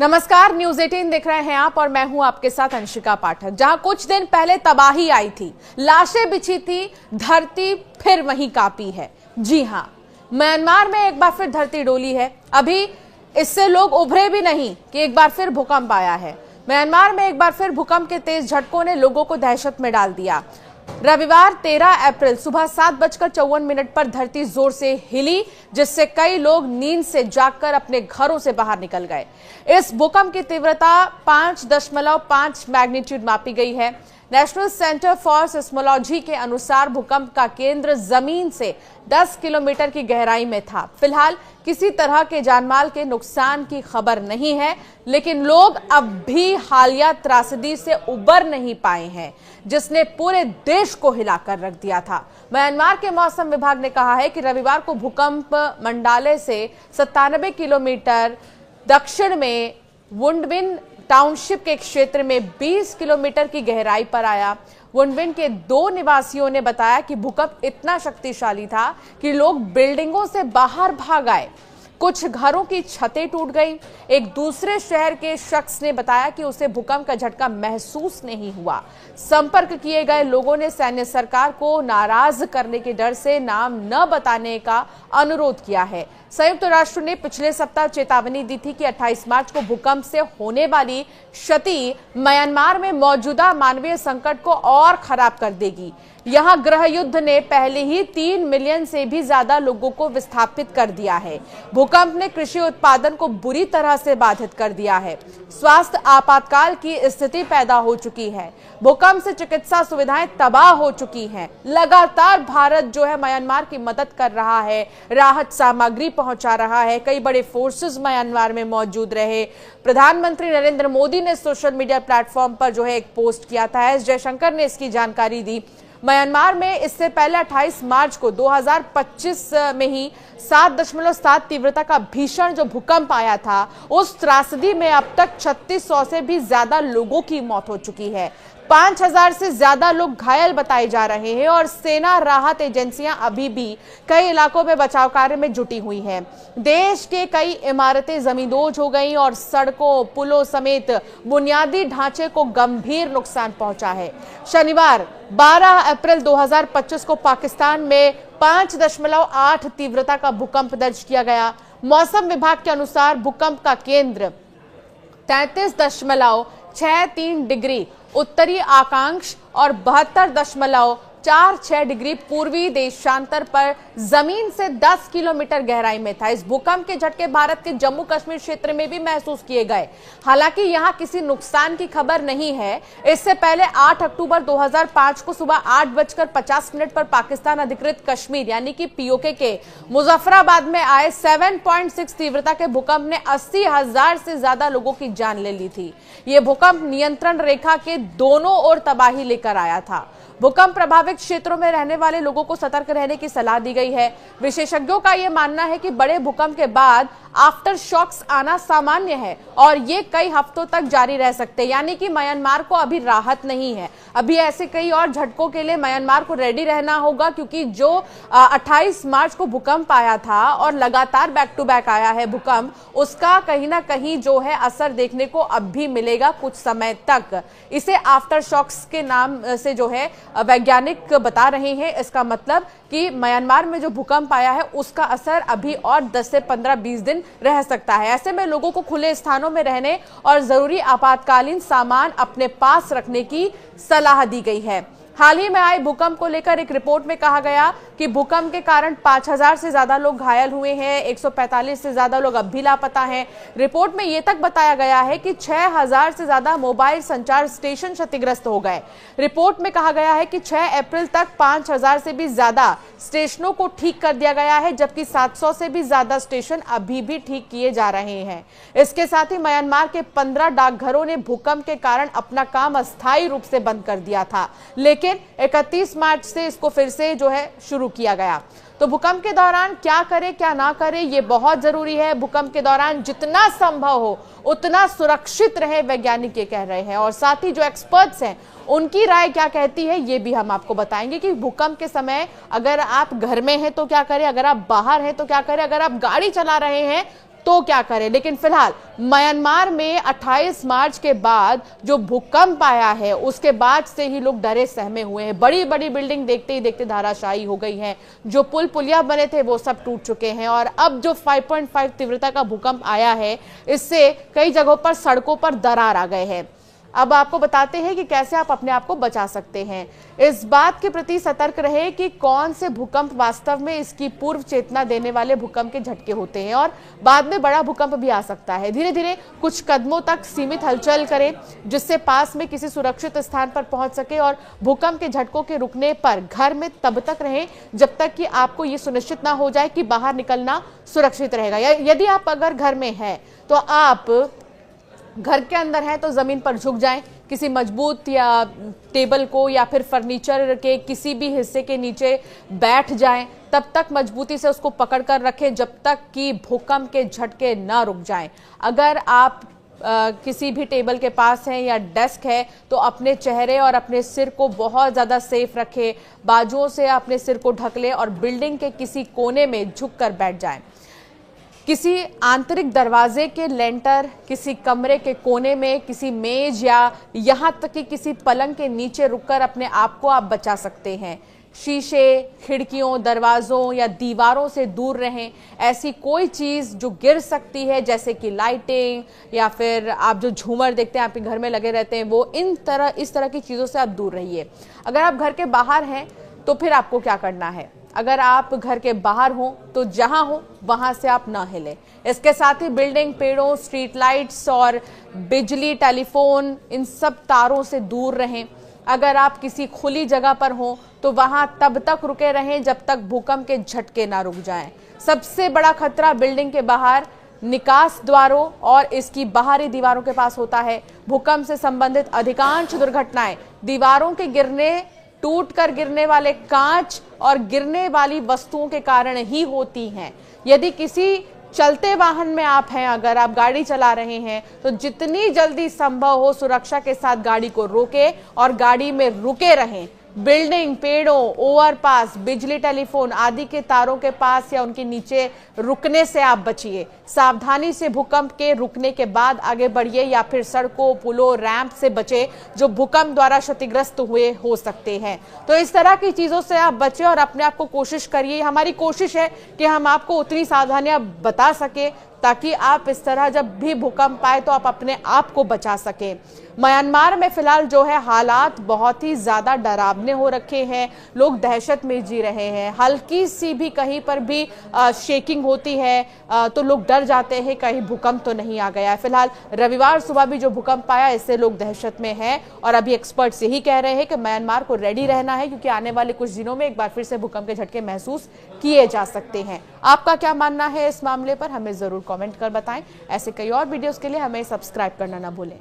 नमस्कार, न्यूज 18 देख रहे हैं आप और मैं हूं आपके साथ अंशिका पाठक। जहां कुछ दिन पहले तबाही आई थी, लाशें बिछी थी, धरती फिर वहीं कांपी है। जी हां, म्यांमार में एक बार फिर धरती डोली है। अभी इससे लोग उभरे भी नहीं कि एक बार फिर भूकंप आया है। म्यांमार में एक बार फिर भूकंप के तेज झटकों ने लोगों को दहशत में डाल दिया। रविवार 13 अप्रैल सुबह 7:54 पर धरती जोर से हिली, जिससे कई लोग नींद से जागकर अपने घरों से बाहर निकल गए। इस भूकंप की तीव्रता 5.5 मैग्नीट्यूड मापी गई है। नेशनल सेंटर फॉर सिस्मोलॉजी के अनुसार भूकंप का केंद्र जमीन से 10 किलोमीटर की गहराई में था। फिलहाल किसी तरह के जानमाल के नुकसान की खबर नहीं है, लेकिन लोग अब भी हालिया त्रासदी से उबर नहीं पाए हैं, जिसने पूरे देश को हिलाकर रख दिया था। म्यांमार के मौसम विभाग ने कहा है कि रविवार को भूकंप मंडाले से 97 किलोमीटर दक्षिण में वुंडबिन टाउनशिप के क्षेत्र में 20 किलोमीटर की गहराई पर आया। वुंडबिन के 2 निवासियों ने बताया कि भूकंप इतना शक्तिशाली था कि लोग बिल्डिंगों से बाहर भाग आए। कुछ घरों की छतें टूट गई। एक दूसरे शहर के शख्स ने बताया कि उसे भूकंप का झटका महसूस नहीं हुआ। संपर्क किए गए लोगों ने सैन्य सरकार को नाराज करने के डर से नाम न बताने का अनुरोध किया है। संयुक्त राष्ट्र ने पिछले सप्ताह चेतावनी दी थी कि 28 मार्च को भूकंप से होने वाली क्षति म्यांमार में मौजूदा मानवीय संकट को और खराब कर देगी। यहां गृह युद्ध ने पहले ही 3 मिलियन से भी ज्यादा लोगों को विस्थापित कर दिया है। भूकंप ने कृषि उत्पादन को बुरी तरह से बाधित कर दिया है। स्वास्थ्य आपातकाल की स्थिति पैदा हो चुकी है। भूकंप से चिकित्सा सुविधाएं तबाह हो चुकी हैं। लगातार भारत जो है म्यांमार की मदद कर रहा है, राहत सामग्री पहुंचा रहा है। कई बड़े फोर्सेस म्यांमार में मौजूद रहे। प्रधानमंत्री नरेंद्र मोदी ने सोशल मीडिया प्लेटफॉर्म पर जो है एक पोस्ट किया था। एस जयशंकर ने इसकी जानकारी दी। म्यांमार में इससे पहले 28 मार्च को 2025 में ही 7.7 तीव्रता का भीषण जो भूकंप आया था, उस त्रासदी में अब तक 3600 से भी ज्यादा लोगों की मौत हो चुकी है। 5000 से ज्यादा लोग घायल बताए जा रहे हैं और सेना राहत एजेंसियां अभी भी कई इलाकों में बचाव कार्य में जुटी हुई हैं। देश के कई इमारतें जमींदोज हो गई और सड़कों, पुलों समेत बुनियादी ढांचे को गंभीर नुकसान पहुंचा है। शनिवार 12 अप्रैल 2025 को पाकिस्तान में 5.8 तीव्रता का भूकंप दर्ज किया गया। मौसम विभाग के अनुसार भूकंप का केंद्र 33.63 डिग्री उत्तरी अक्षांश और 72.46 डिग्री पूर्वी देशांतर पर जमीन से 10 किलोमीटर गहराई में था। इस भूकंप के झटके भारत के जम्मू कश्मीर क्षेत्र में भी महसूस किए गए। हालांकि यहां किसी नुकसान की खबर नहीं है। इससे पहले 8 अक्टूबर 2005 को सुबह 8:50 पर पाकिस्तान अधिकृत कश्मीर यानी कि पीओके के मुजफ्फराबाद में आए 7.6 तीव्रता के भूकंप ने 80,000 से ज्यादा लोगों की जान ले ली थी। यह भूकंप नियंत्रण रेखा के दोनों ओर तबाही लेकर आया था। भूकंप प्रभावित क्षेत्रों में रहने वाले लोगों को सतर्क रहने की सलाह दी गई है। विशेषज्ञों का यह मानना है कि बड़े भूकंप के बाद आफ्टर शॉक्स आना सामान्य है और ये कई हफ्तों तक जारी रह सकते हैं, यानी कि म्यांमार को अभी राहत नहीं है। अभी ऐसे कई और झटकों के लिए म्यांमार को रेडी रहना होगा, क्योंकि जो 28 मार्च को भूकंप आया था और लगातार बैक टू बैक आया है भूकंप, उसका कहीं ना कहीं जो है असर देखने को अब भी मिलेगा कुछ समय तक। इसे आफ्टर शॉक्स के नाम से जो है वैज्ञानिक बता रहे हैं। इसका मतलब कि म्यांमार में जो भूकंप आया है उसका असर अभी और 10 से 15-20 दिन रह सकता है। ऐसे में लोगों को खुले स्थानों में रहने और जरूरी आपातकालीन सामान अपने पास रखने की सलाह दी गई है। हाल ही में आए भूकंप को लेकर एक रिपोर्ट में कहा गया कि भूकंप के कारण 5000 से ज्यादा लोग घायल हुए हैं, 145 से ज्यादा लोग अब भी लापता हैं। रिपोर्ट में यह तक बताया गया है कि 6000 से ज्यादा मोबाइल संचार स्टेशन क्षतिग्रस्त हो गए। रिपोर्ट में कहा गया है कि 6 अप्रैल तक 5000 से भी ज्यादा स्टेशनों को ठीक कर दिया गया है, जबकि 700 से भी ज्यादा स्टेशन अभी भी ठीक किए जा रहे हैं। इसके साथ ही म्यांमार के 15 डाकघरों ने भूकंप के कारण अपना काम अस्थायी रूप से बंद कर दिया था, लेकिन 31 मार्च से इसको फिर से जो है शुरू किया गया। तो भूकंप के दौरान क्या करें क्या ना करें ये बहुत जरूरी है। भूकंप के दौरान जितना संभव हो उतना सुरक्षित रहे, वैज्ञानिक ये कह रहे हैं। और साथ ही जो एक्सपर्ट्स हैं उनकी राय क्या कहती है ये भी हम आपको बताएंगे कि भूकंप के समय अगर आप घर में हैं तो क्या करें, अगर आप बाहर हैं तो क्या करें, अगर आप गाड़ी चला रहे हैं तो क्या करें। लेकिन फिलहाल म्यांमार में 28 मार्च के बाद जो भूकंप आया है उसके बाद से ही लोग डरे सहमे हुए हैं। बड़ी बड़ी बिल्डिंग देखते ही देखते धाराशायी हो गई हैं, जो पुल पुलिया बने थे वो सब टूट चुके हैं। और अब जो 5.5 तीव्रता का भूकंप आया है इससे कई जगहों पर सड़कों पर दरार आ गए हैं। अब आपको बताते हैं कि कैसे आप अपने आप को बचा सकते हैं। इस बात के प्रति सतर्क रहे कि कौन से भूकंप वास्तव में इसकी पूर्व चेतना देने वाले भूकंप के झटके होते हैं और बाद में बड़ा भूकंप भी आ सकता है। धीरे धीरे कुछ कदमों तक सीमित हलचल करें जिससे पास में किसी सुरक्षित स्थान पर पहुंच सके और भूकंप के झटकों के रुकने पर घर में तब तक रहें जब तक कि आपको ये सुनिश्चित ना हो जाए कि बाहर निकलना सुरक्षित रहेगा। यदि आप अगर घर में हैं तो आप घर के अंदर है तो जमीन पर झुक जाएं, किसी मजबूत या टेबल को या फिर फर्नीचर के किसी भी हिस्से के नीचे बैठ जाएं। तब तक मजबूती से उसको पकड़ कर रखें जब तक कि भूकंप के झटके ना रुक जाएं। अगर आप किसी भी टेबल के पास हैं या डेस्क है तो अपने चेहरे और अपने सिर को बहुत ज़्यादा सेफ रखें, बाजुओं से अपने सिर को ढक लें और बिल्डिंग के किसी कोने में झुक कर बैठ जाएं। किसी आंतरिक दरवाजे के लेंटर, किसी कमरे के कोने में, किसी मेज या यहाँ तक कि किसी पलंग के नीचे रुककर अपने आप को आप बचा सकते हैं। शीशे, खिड़कियों, दरवाजों या दीवारों से दूर रहें। ऐसी कोई चीज़ जो गिर सकती है जैसे कि लाइटिंग या फिर आप जो झूमर देखते हैं आपके घर में लगे रहते हैं वो इस तरह की चीज़ों से आप दूर रहिए। अगर आप घर के बाहर हैं तो फिर आपको क्या करना है। अगर आप घर के बाहर हो तो जहां हो वहां से आप ना हिलें। इसके साथ ही बिल्डिंग, पेड़ों, स्ट्रीट लाइट्स और बिजली, टेलीफोन इन सब तारों से दूर रहें। अगर आप किसी खुली जगह पर हो तो वहां तब तक रुके रहें जब तक भूकंप के झटके ना रुक जाएं। सबसे बड़ा खतरा बिल्डिंग के बाहर निकास द्वारों और इसकी बाहरी दीवारों के पास होता है। भूकंप से संबंधित अधिकांश दुर्घटनाएं दीवारों के गिरने, टूट कर गिरने वाले कांच और गिरने वाली वस्तुओं के कारण ही होती हैं। यदि किसी चलते वाहन में आप हैं, अगर आप गाड़ी चला रहे हैं तो जितनी जल्दी संभव हो सुरक्षा के साथ गाड़ी को रोकें और गाड़ी में रुके रहें। बिल्डिंग, पेड़ों, ओवरपास, बिजली, टेलीफोन आदि के तारों के पास या उनके नीचे रुकने से आप बचिए। सावधानी से भूकंप के रुकने के बाद आगे बढ़िए या फिर सड़कों, पुलों, रैंप से बचे जो भूकंप द्वारा क्षतिग्रस्त हुए हो सकते हैं। तो इस तरह की चीजों से आप बचें और अपने आप को कोशिश करिए। हमारी कोशिश है कि हम आपको उतनी सावधानियां बता सके ताकि आप इस तरह जब भी भूकंप आए तो आप अपने आप को बचा सकें। म्यांमार में फिलहाल जो है हालात बहुत ही ज्यादा डरावने हो रखे हैं। लोग दहशत में जी रहे हैं। हल्की सी भी कहीं पर भी शेकिंग होती है तो लोग डर जाते हैं कहीं भूकंप तो नहीं आ गया है। फिलहाल रविवार सुबह भी जो भूकंप आया इससे लोग दहशत में हैं और अभी एक्सपर्ट्स यही कह रहे हैं कि म्यांमार को रेडी रहना है क्योंकि आने वाले कुछ दिनों में एक बार फिर से भूकंप के झटके महसूस किए जा सकते हैं। आपका क्या मानना है इस मामले पर हमें जरूर कमेंट कर बताएं। ऐसे कई और वीडियोस के लिए हमें सब्सक्राइब करना ना भूलें।